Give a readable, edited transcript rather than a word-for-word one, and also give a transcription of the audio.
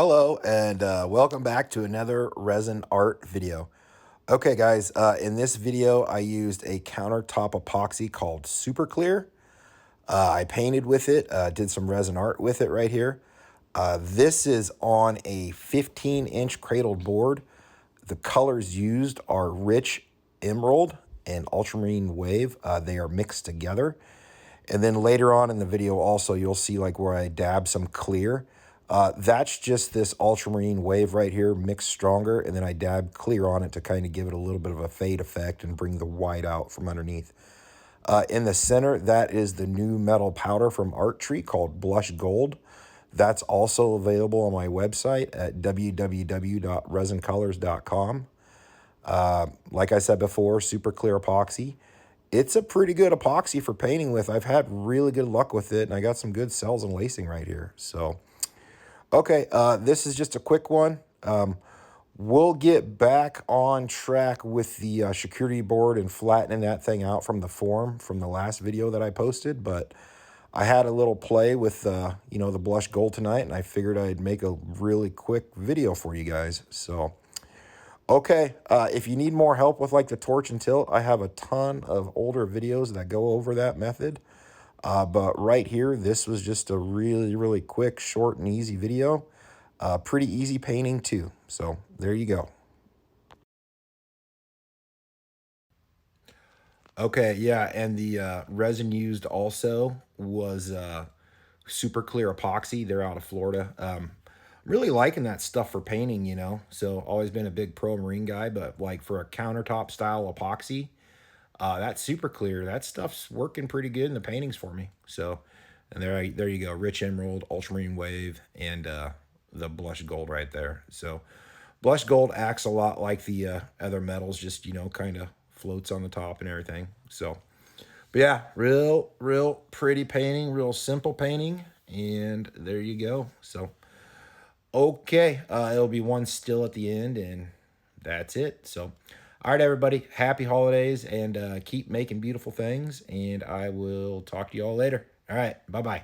Hello and welcome back to another resin art video. Okay guys, in this video I used a countertop epoxy called Super Clear. I painted with it, did some resin art with it right here. This is on a 15-inch cradled board. The colors used are rich emerald and ultramarine wave. They are mixed together. And then later on in the video also, you'll see like where I dab some clear. That's just this ultramarine wave right here mixed stronger, and then I dab clear on it to kind of give it a little bit of a fade effect and bring the white out from underneath. In the center, that is the new metal powder from Art Tree called Blush Gold. That's also available on my website at www.resincolors.com. Like I said before, super clear epoxy. It's a pretty good epoxy for painting with. I've had really good luck with it, and I got some good cells and lacing right here. So, okay, this is just a quick one. We'll get back on track with the charcuterie board and flattening that thing out from the form from the last video that I posted, but I had a little play with, the blush gold tonight, and I figured I'd make a really quick video for you guys. So, okay, if you need more help with like the torch and tilt, I have a ton of older videos that go over that method. But right here, this was just a really quick, short and easy video. Pretty easy painting too. So there you go. Okay, yeah, and the resin used also was super clear epoxy. They're out of Florida. Really liking that stuff for painting, So always been a big pro marine guy, but like for a countertop style epoxy, that super clear, that stuff's working pretty good in the paintings for me. So, and there you go, rich emerald, ultramarine wave, and the blush gold right there. So, blush gold acts a lot like the other metals, just kind of floats on the top and everything. So, but yeah, real pretty painting, real simple painting, and there you go. So, okay, it'll be one still at the end, and that's it. So, all right, everybody, happy holidays, and keep making beautiful things, and I will talk to you all later. All right, bye-bye.